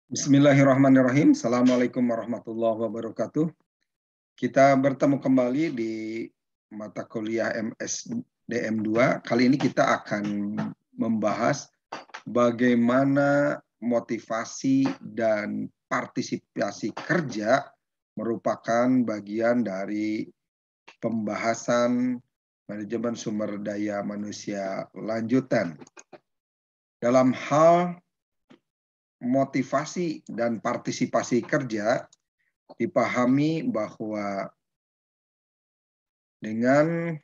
Bismillahirrahmanirrahim. Assalamualaikum warahmatullahi wabarakatuh. Kita bertemu kembali di mata kuliah MSDM 2. Kali ini kita akan membahas bagaimana motivasi dan partisipasi kerja merupakan bagian dari pembahasan manajemen sumber daya manusia lanjutan. Dalam hal motivasi dan partisipasi kerja, dipahami bahwa dengan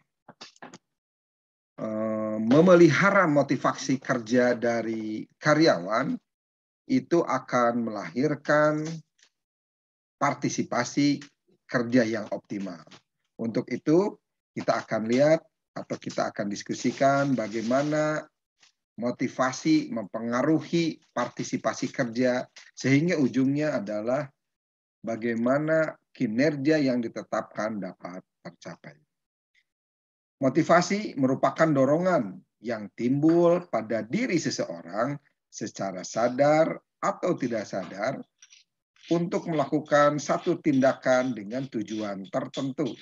memelihara motivasi kerja dari karyawan, itu akan melahirkan partisipasi kerja yang optimal. Untuk itu, kita akan lihat atau kita akan diskusikan bagaimana motivasi mempengaruhi partisipasi kerja, sehingga ujungnya adalah bagaimana kinerja yang ditetapkan dapat tercapai. Motivasi merupakan dorongan yang timbul pada diri seseorang secara sadar atau tidak sadar untuk melakukan satu tindakan dengan tujuan tertentu.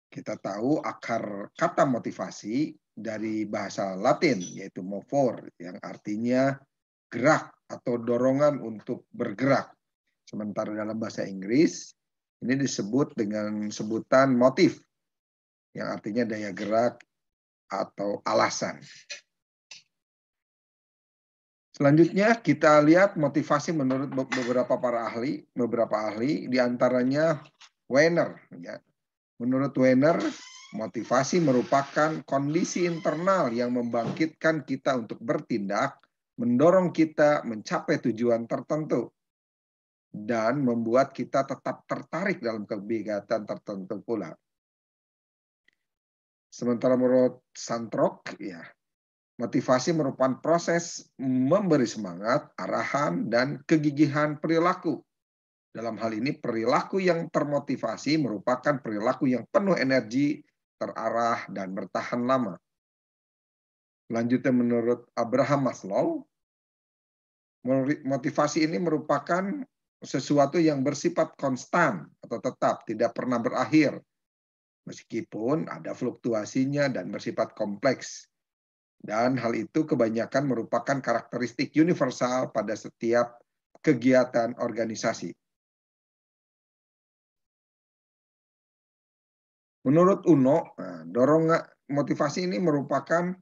Kita tahu akar kata motivasi dari bahasa Latin, yaitu movor, yang artinya gerak atau dorongan untuk bergerak. Sementara dalam bahasa Inggris, ini disebut dengan sebutan motif, yang artinya daya gerak atau alasan. Selanjutnya kita lihat motivasi menurut beberapa ahli, diantaranya Weiner. Ya. Menurut Weiner, motivasi merupakan kondisi internal yang membangkitkan kita untuk bertindak, mendorong kita mencapai tujuan tertentu, dan membuat kita tetap tertarik dalam kegiatan tertentu pula. Sementara menurut Santrok, ya, motivasi merupakan proses memberi semangat, arahan, dan kegigihan perilaku. Dalam hal ini, perilaku yang termotivasi merupakan perilaku yang penuh energi, terarah, dan bertahan lama. Selanjutnya, menurut Abraham Maslow, motivasi ini merupakan sesuatu yang bersifat konstan atau tetap, tidak pernah berakhir, meskipun ada fluktuasinya dan bersifat kompleks. Dan hal itu kebanyakan merupakan karakteristik universal pada setiap kegiatan organisasi. Menurut Uno, motivasi ini merupakan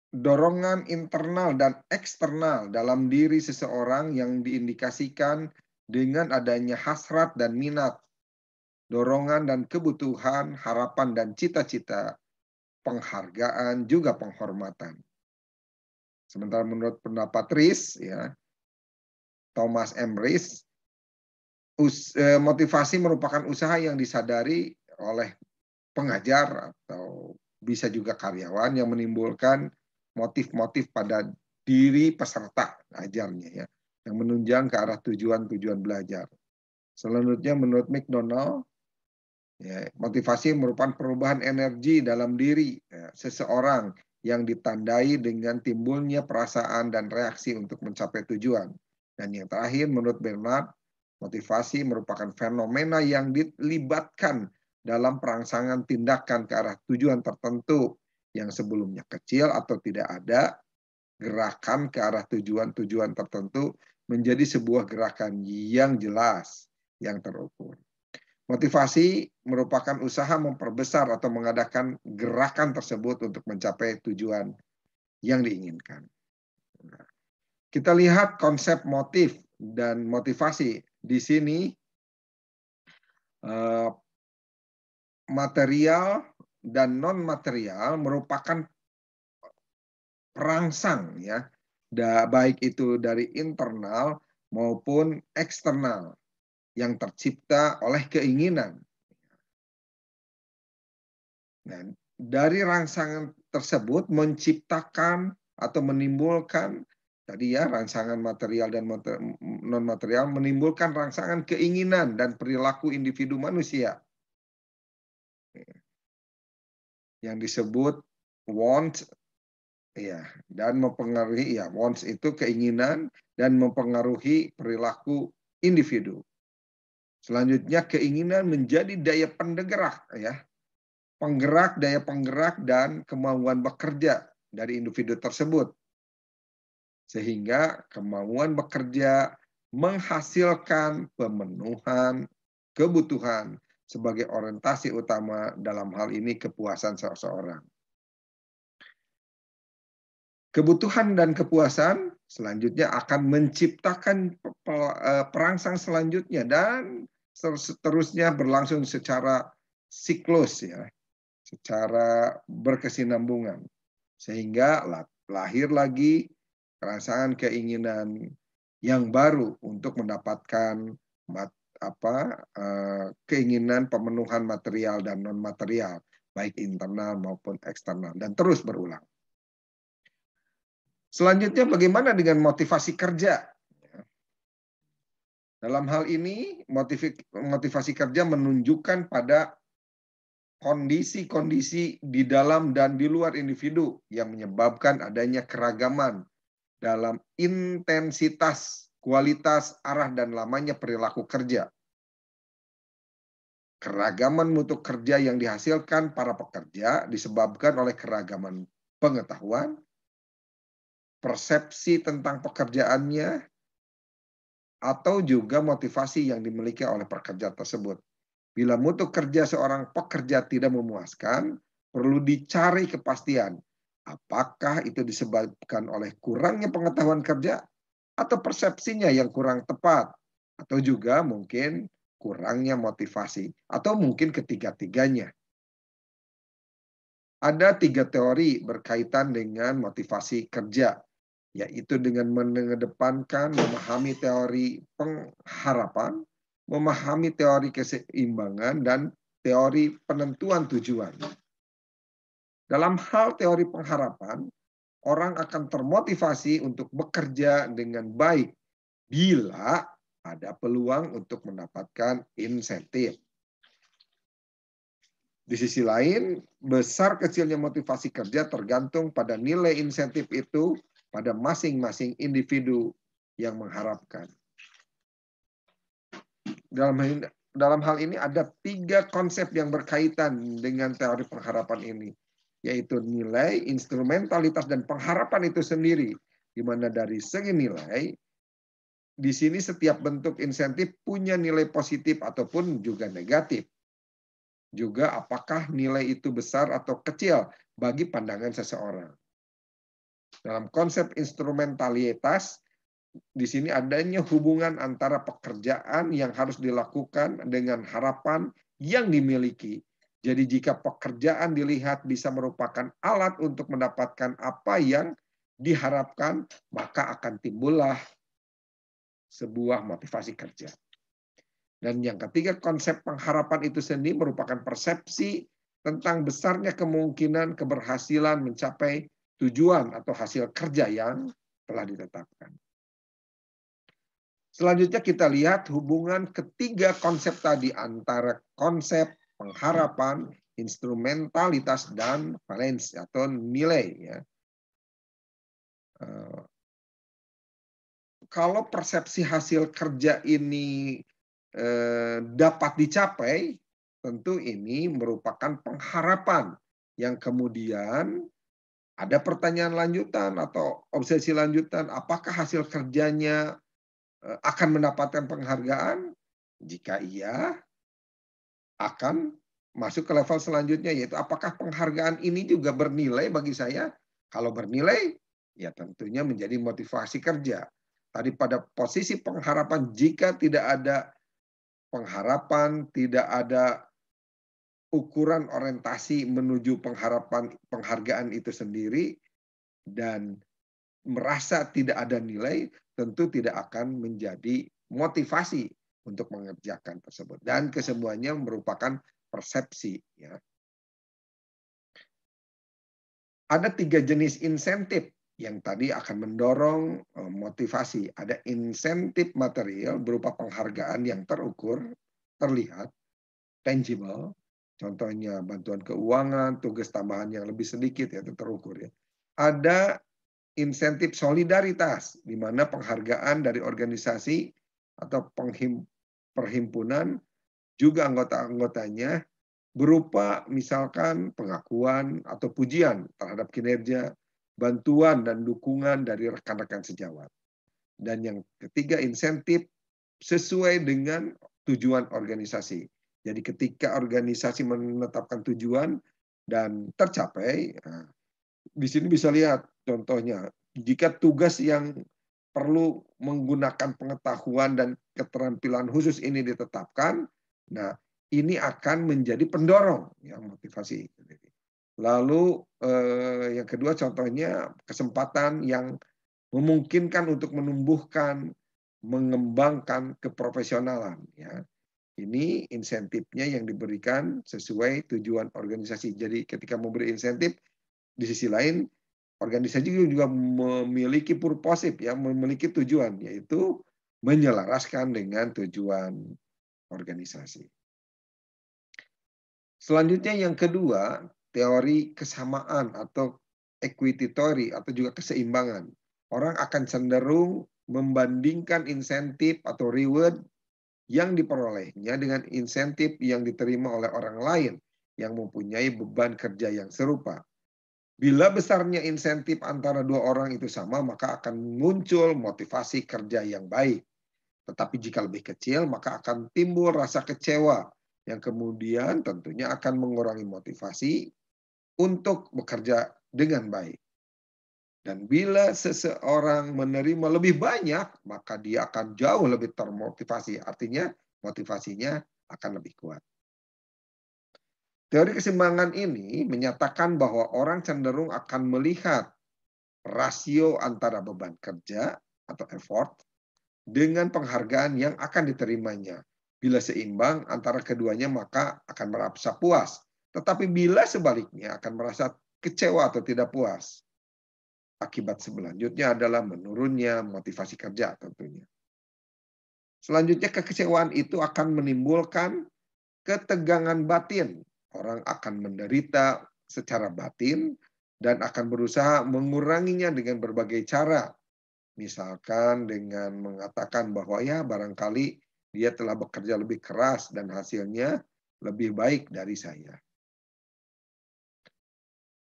dorongan internal dan eksternal dalam diri seseorang yang diindikasikan dengan adanya hasrat dan minat, dorongan dan kebutuhan, harapan dan cita-cita, penghargaan, juga penghormatan. Sementara menurut pendapat Ries, ya, Thomas M. Ries, motivasi merupakan usaha yang disadari oleh pengajar atau bisa juga karyawan yang menimbulkan motif-motif pada diri peserta ajarnya, ya, yang menunjang ke arah tujuan-tujuan belajar. Selanjutnya menurut McDonald, ya, motivasi merupakan perubahan energi dalam diri seseorang yang ditandai dengan timbulnya perasaan dan reaksi untuk mencapai tujuan. Dan yang terakhir menurut Bernard, motivasi merupakan fenomena yang dilibatkan dalam perangsangan tindakan ke arah tujuan tertentu yang sebelumnya kecil atau tidak ada, gerakan ke arah tujuan-tujuan tertentu menjadi sebuah gerakan yang jelas, yang terukur. Motivasi merupakan usaha memperbesar atau mengadakan gerakan tersebut untuk mencapai tujuan yang diinginkan. Kita lihat konsep motif dan motivasi. Di sini material dan non-material merupakan perangsang, ya, baik itu dari internal maupun eksternal yang tercipta oleh keinginan. Dan dari rangsangan tersebut menciptakan atau menimbulkan tadi, ya, rangsangan material dan non material menimbulkan rangsangan keinginan dan perilaku individu manusia yang disebut want, ya, dan mempengaruhi ya, wants itu keinginan dan mempengaruhi perilaku individu. Selanjutnya keinginan menjadi daya penggerak ya, daya penggerak dan kemauan bekerja dari individu tersebut. Sehingga kemauan bekerja menghasilkan pemenuhan kebutuhan sebagai orientasi utama dalam hal ini kepuasan seseorang. Kebutuhan dan kepuasan selanjutnya akan menciptakan perangsang selanjutnya dan seterusnya berlangsung secara siklus ya, secara berkesinambungan sehingga lahir lagi perasaan keinginan yang baru untuk mendapatkan keinginan pemenuhan material dan non material baik internal maupun eksternal dan terus berulang. Selanjutnya bagaimana dengan motivasi kerja? Dalam hal ini motivasi kerja menunjukkan pada kondisi-kondisi di dalam dan di luar individu yang menyebabkan adanya keragaman dalam intensitas, kualitas, arah, dan lamanya perilaku kerja. Keragaman mutu kerja yang dihasilkan para pekerja disebabkan oleh keragaman pengetahuan, persepsi tentang pekerjaannya, atau juga motivasi yang dimiliki oleh pekerja tersebut. Bila mutu kerja seorang pekerja tidak memuaskan, perlu dicari kepastian. Apakah itu disebabkan oleh kurangnya pengetahuan kerja atau persepsinya yang kurang tepat, atau juga mungkin kurangnya motivasi, atau mungkin ketiga-tiganya. Ada 3 teori berkaitan dengan motivasi kerja, yaitu dengan mengedepankan memahami teori pengharapan, memahami teori keseimbangan, dan teori penentuan tujuan. Dalam hal teori pengharapan, orang akan termotivasi untuk bekerja dengan baik bila ada peluang untuk mendapatkan insentif. Di sisi lain, besar kecilnya motivasi kerja tergantung pada nilai insentif itu pada masing-masing individu yang mengharapkan. Dalam hal ini ada 3 konsep yang berkaitan dengan teori pengharapan ini, yaitu nilai, instrumentalitas, dan pengharapan itu sendiri. Di mana dari segi nilai, di sini setiap bentuk insentif punya nilai positif ataupun juga negatif. Juga apakah nilai itu besar atau kecil bagi pandangan seseorang. Dalam konsep instrumentalitas, di sini adanya hubungan antara pekerjaan yang harus dilakukan dengan harapan yang dimiliki. Jadi jika pekerjaan dilihat bisa merupakan alat untuk mendapatkan apa yang diharapkan, maka akan timbullah sebuah motivasi kerja. Dan yang ketiga, konsep pengharapan itu sendiri merupakan persepsi tentang besarnya kemungkinan keberhasilan mencapai tujuan atau hasil kerja yang telah ditetapkan. Selanjutnya kita lihat hubungan ketiga konsep tadi antara konsep pengharapan, instrumentalitas, dan valensi atau nilai. Ya. Kalau persepsi hasil kerja ini dapat dicapai, tentu ini merupakan pengharapan yang kemudian ada pertanyaan lanjutan atau obsesi lanjutan, apakah hasil kerjanya akan mendapatkan penghargaan? Jika iya, akan masuk ke level selanjutnya, yaitu apakah penghargaan ini juga bernilai bagi saya? Kalau bernilai, ya tentunya menjadi motivasi kerja. Tadi pada posisi pengharapan, jika tidak ada pengharapan, tidak ada ukuran orientasi menuju penghargaan itu sendiri, dan merasa tidak ada nilai, tentu tidak akan menjadi motivasi untuk mengerjakan tersebut. Dan kesemuanya merupakan persepsi. Ya. Ada 3 jenis insentif yang tadi akan mendorong motivasi. Ada insentif material berupa penghargaan yang terukur, terlihat, tangible. Contohnya bantuan keuangan, tugas tambahan yang lebih sedikit, ya, itu terukur. Ya. Ada insentif solidaritas, di mana penghargaan dari organisasi atau perhimpunan juga anggota-anggotanya berupa misalkan pengakuan atau pujian terhadap kinerja, bantuan dan dukungan dari rekan-rekan sejawat. Dan yang ketiga, insentif sesuai dengan tujuan organisasi. Jadi ketika organisasi menetapkan tujuan dan tercapai, di sini bisa lihat contohnya, jika tugas yang perlu menggunakan pengetahuan dan keterampilan khusus ini ditetapkan, nah ini akan menjadi pendorong yang motivasi. Lalu yang kedua contohnya kesempatan yang memungkinkan untuk menumbuhkan, mengembangkan keprofesionalan. Ya. Ini insentifnya yang diberikan sesuai tujuan organisasi. Jadi ketika memberi insentif, di sisi lain organisasi juga memiliki purposif, ya, memiliki tujuan, yaitu menyelaraskan dengan tujuan organisasi. Selanjutnya yang kedua, teori kesamaan atau equity theory atau juga keseimbangan. Orang akan cenderung membandingkan insentif atau reward yang diperolehnya dengan insentif yang diterima oleh orang lain yang mempunyai beban kerja yang serupa. Bila besarnya insentif antara dua orang itu sama, maka akan muncul motivasi kerja yang baik. Tetapi jika lebih kecil, maka akan timbul rasa kecewa yang kemudian tentunya akan mengurangi motivasi untuk bekerja dengan baik. Dan bila seseorang menerima lebih banyak, maka dia akan jauh lebih termotivasi. Artinya motivasinya akan lebih kuat. Teori keseimbangan ini menyatakan bahwa orang cenderung akan melihat rasio antara beban kerja atau effort dengan penghargaan yang akan diterimanya. Bila seimbang antara keduanya maka akan merasa puas. Tetapi bila sebaliknya akan merasa kecewa atau tidak puas. Akibat selanjutnya adalah menurunnya motivasi kerja tentunya. Selanjutnya kekecewaan itu akan menimbulkan ketegangan batin. Orang akan menderita secara batin dan akan berusaha menguranginya dengan berbagai cara. Misalkan dengan mengatakan bahwa ya barangkali dia telah bekerja lebih keras dan hasilnya lebih baik dari saya.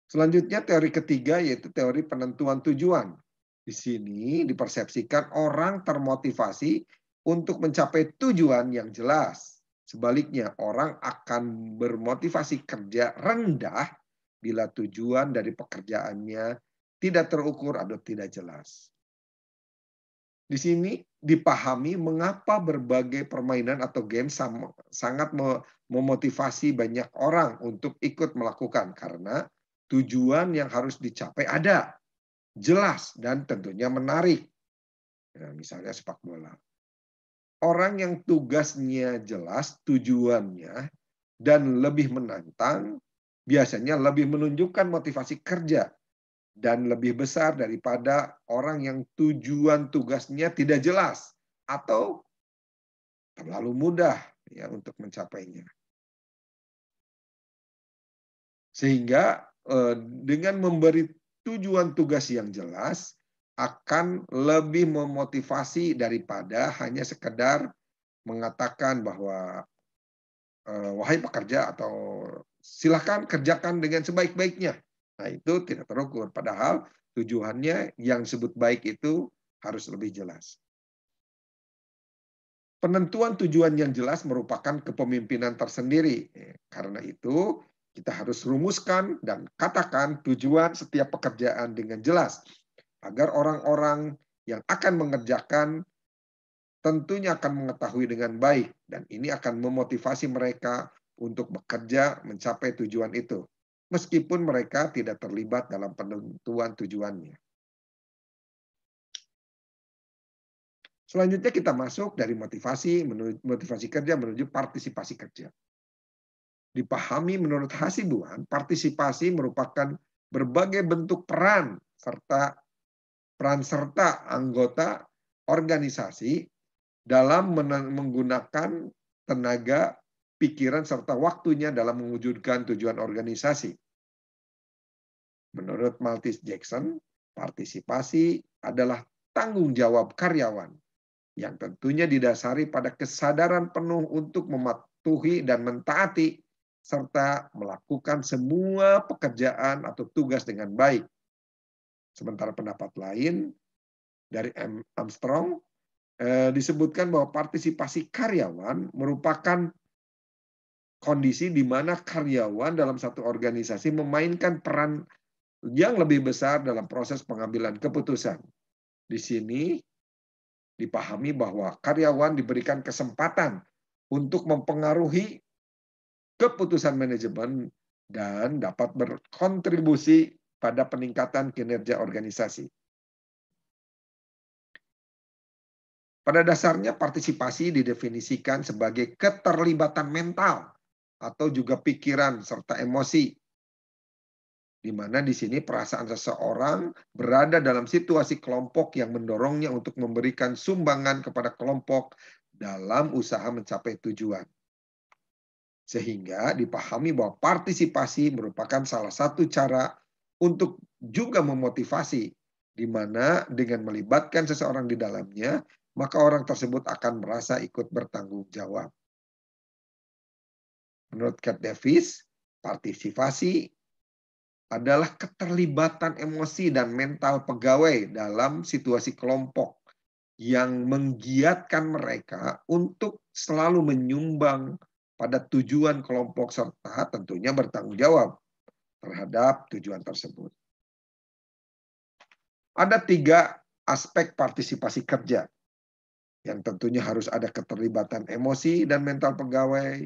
Selanjutnya teori ketiga yaitu teori penentuan tujuan. Di sini dipersepsikan orang termotivasi untuk mencapai tujuan yang jelas. Sebaliknya, orang akan bermotivasi kerja rendah bila tujuan dari pekerjaannya tidak terukur atau tidak jelas. Di sini dipahami mengapa berbagai permainan atau game sangat memotivasi banyak orang untuk ikut melakukan. Karena tujuan yang harus dicapai ada, jelas, dan tentunya menarik. Ya, misalnya sepak bola. Orang yang tugasnya jelas, tujuannya, dan lebih menantang, biasanya lebih menunjukkan motivasi kerja dan lebih besar daripada orang yang tujuan tugasnya tidak jelas atau terlalu mudah ya untuk mencapainya. Sehingga dengan memberi tujuan tugas yang jelas akan lebih memotivasi daripada hanya sekedar mengatakan bahwa wahai pekerja atau silakan kerjakan dengan sebaik-baiknya. Nah, itu tidak terukur. Padahal tujuannya yang disebut baik itu harus lebih jelas. Penentuan tujuan yang jelas merupakan kepemimpinan tersendiri. Karena itu, kita harus rumuskan dan katakan tujuan setiap pekerjaan dengan jelas. Agar orang-orang yang akan mengerjakan tentunya akan mengetahui dengan baik. Dan ini akan memotivasi mereka untuk bekerja mencapai tujuan itu. Meskipun mereka tidak terlibat dalam penentuan tujuannya. Selanjutnya kita masuk dari motivasi kerja menuju partisipasi kerja. Dipahami menurut Hasibuan, partisipasi merupakan berbagai bentuk peran serta anggota organisasi dalam menggunakan tenaga, pikiran, serta waktunya dalam mewujudkan tujuan organisasi. Menurut Maltese Jackson, partisipasi adalah tanggung jawab karyawan yang tentunya didasari pada kesadaran penuh untuk mematuhi dan mentaati serta melakukan semua pekerjaan atau tugas dengan baik. Sementara pendapat lain dari Armstrong disebutkan bahwa partisipasi karyawan merupakan kondisi di mana karyawan dalam satu organisasi memainkan peran yang lebih besar dalam proses pengambilan keputusan. Di sini dipahami bahwa karyawan diberikan kesempatan untuk mempengaruhi keputusan manajemen dan dapat berkontribusi pada peningkatan kinerja organisasi. Pada dasarnya partisipasi didefinisikan sebagai keterlibatan mental atau juga pikiran serta emosi, di mana di sini perasaan seseorang berada dalam situasi kelompok yang mendorongnya untuk memberikan sumbangan kepada kelompok dalam usaha mencapai tujuan. Sehingga dipahami bahwa partisipasi merupakan salah satu cara untuk juga memotivasi, di mana dengan melibatkan seseorang di dalamnya, maka orang tersebut akan merasa ikut bertanggung jawab. Menurut Cat Davis, partisipasi adalah keterlibatan emosi dan mental pegawai dalam situasi kelompok yang menggiatkan mereka untuk selalu menyumbang pada tujuan kelompok serta tentunya bertanggung jawab terhadap tujuan tersebut. Ada 3 aspek partisipasi kerja yang tentunya harus ada keterlibatan emosi dan mental pegawai,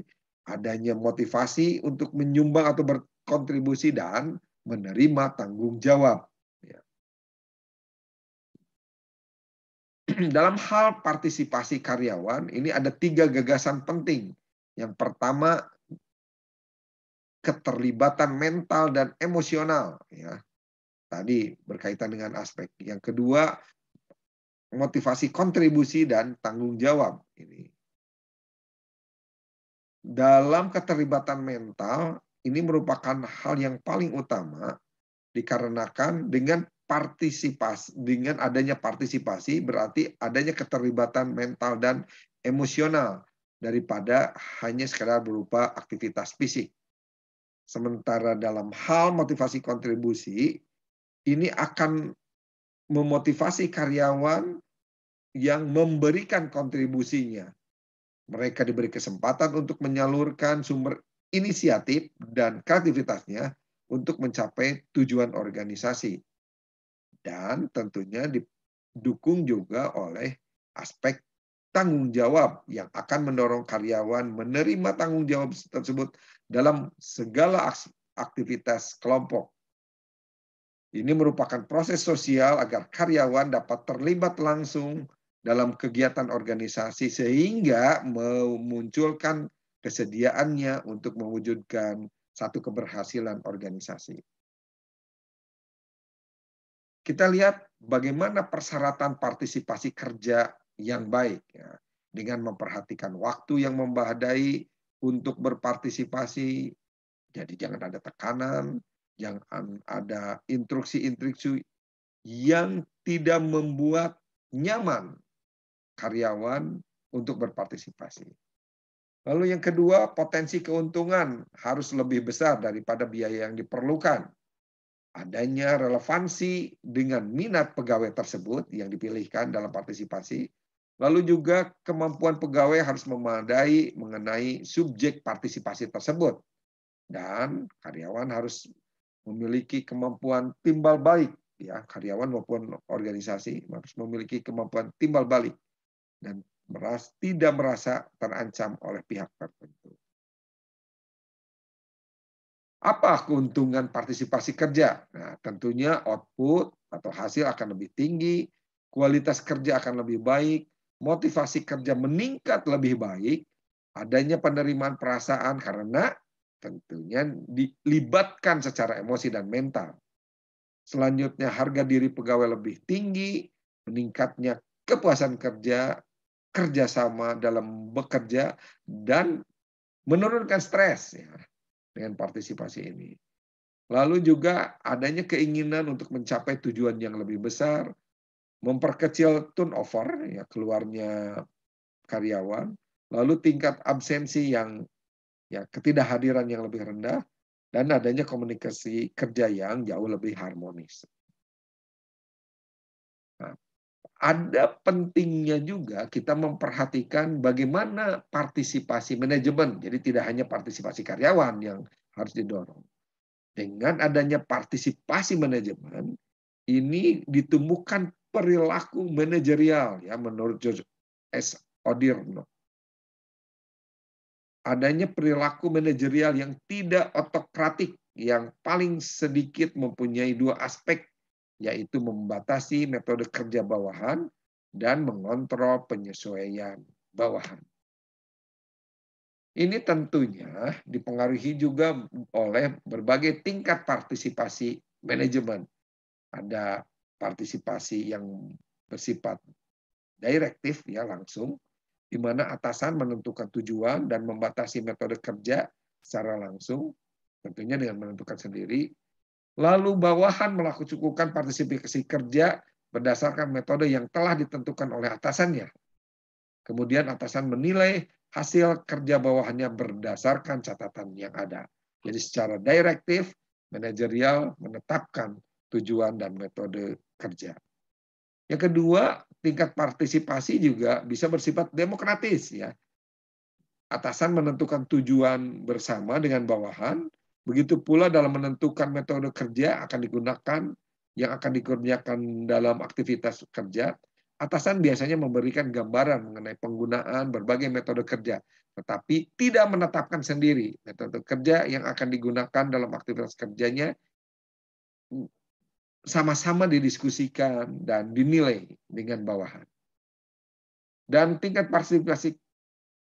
adanya motivasi untuk menyumbang atau berkontribusi, dan menerima tanggung jawab. Dalam hal partisipasi karyawan, ini ada 3 gagasan penting. Yang pertama, keterlibatan mental dan emosional. Tadi berkaitan dengan aspek. Yang kedua, motivasi kontribusi dan tanggung jawab. Dalam keterlibatan mental, ini merupakan hal yang paling utama dikarenakan dengan adanya partisipasi berarti adanya keterlibatan mental dan emosional daripada hanya sekadar berupa aktivitas fisik. Sementara dalam hal motivasi kontribusi, ini akan memotivasi karyawan yang memberikan kontribusinya. Mereka diberi kesempatan untuk menyalurkan sumber inisiatif dan kreativitasnya untuk mencapai tujuan organisasi. Dan tentunya didukung juga oleh aspek tanggung jawab yang akan mendorong karyawan menerima tanggung jawab tersebut dalam segala aktivitas kelompok. Ini merupakan proses sosial agar karyawan dapat terlibat langsung dalam kegiatan organisasi sehingga memunculkan kesediaannya untuk mewujudkan satu keberhasilan organisasi. Kita lihat bagaimana persyaratan partisipasi kerja yang baik, dengan memperhatikan waktu yang memadai untuk berpartisipasi. Jadi jangan ada tekanan, jangan ada instruksi-instruksi yang tidak membuat nyaman karyawan untuk berpartisipasi. Lalu yang kedua, potensi keuntungan harus lebih besar daripada biaya yang diperlukan. Adanya relevansi dengan minat pegawai tersebut yang dipilihkan dalam partisipasi. Lalu juga kemampuan pegawai harus memadai mengenai subjek partisipasi tersebut. Dan karyawan harus memiliki kemampuan timbal balik. Karyawan maupun organisasi harus memiliki kemampuan timbal balik dan tidak merasa terancam oleh pihak tertentu. Apa keuntungan partisipasi kerja? Nah, tentunya output atau hasil akan lebih tinggi, kualitas kerja akan lebih baik, motivasi kerja meningkat lebih baik, adanya penerimaan perasaan karena tentunya dilibatkan secara emosi dan mental. Selanjutnya harga diri pegawai lebih tinggi, meningkatnya kepuasan kerja, kerjasama dalam bekerja, dan menurunkan stres dengan partisipasi ini. Lalu juga adanya keinginan untuk mencapai tujuan yang lebih besar, memperkecil turnover, ya keluarnya karyawan, lalu tingkat absensi yang ya ketidakhadiran yang lebih rendah, dan adanya komunikasi kerja yang jauh lebih harmonis. Nah, ada pentingnya juga kita memperhatikan bagaimana partisipasi manajemen. Jadi tidak hanya partisipasi karyawan yang harus didorong. Dengan adanya partisipasi manajemen, ini ditumbuhkan perilaku manajerial ya menurut George S. Odirno. Adanya perilaku manajerial yang tidak otokratik, yang paling sedikit mempunyai dua aspek, yaitu membatasi metode kerja bawahan dan mengontrol penyesuaian bawahan. Ini tentunya dipengaruhi juga oleh berbagai tingkat partisipasi manajemen. Ada partisipasi yang bersifat direktif ya langsung, di mana atasan menentukan tujuan dan membatasi metode kerja secara langsung, tentunya dengan menentukan sendiri. Lalu bawahan melakukan partisipasi kerja berdasarkan metode yang telah ditentukan oleh atasannya. Kemudian atasan menilai hasil kerja bawahannya berdasarkan catatan yang ada. Jadi secara direktif, manajerial menetapkan tujuan dan metode kerja. Yang kedua, tingkat partisipasi juga bisa bersifat demokratis ya. Atasan menentukan tujuan bersama dengan bawahan, begitu pula dalam menentukan metode kerja akan digunakan yang akan dikerjakan dalam aktivitas kerja. Atasan biasanya memberikan gambaran mengenai penggunaan berbagai metode kerja, tetapi tidak menetapkan sendiri metode kerja yang akan digunakan dalam aktivitas kerjanya, sama-sama didiskusikan dan dinilai dengan bawahan. Dan tingkat partisipasi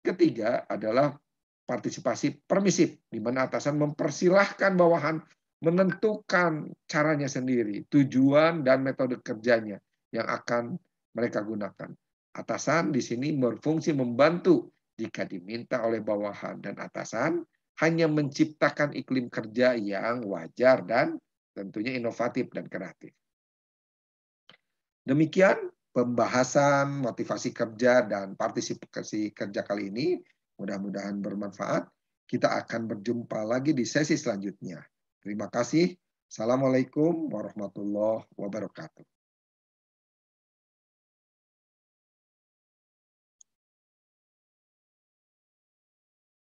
ketiga adalah partisipasi permisif, di mana atasan mempersilahkan bawahan menentukan caranya sendiri, tujuan dan metode kerjanya yang akan mereka gunakan. Atasan di sini berfungsi membantu jika diminta oleh bawahan, dan atasan hanya menciptakan iklim kerja yang wajar dan tentunya inovatif dan kreatif. Demikian pembahasan motivasi kerja dan partisipasi kerja kali ini. Mudah-mudahan bermanfaat. Kita akan berjumpa lagi di sesi selanjutnya. Terima kasih. Assalamualaikum warahmatullahi wabarakatuh.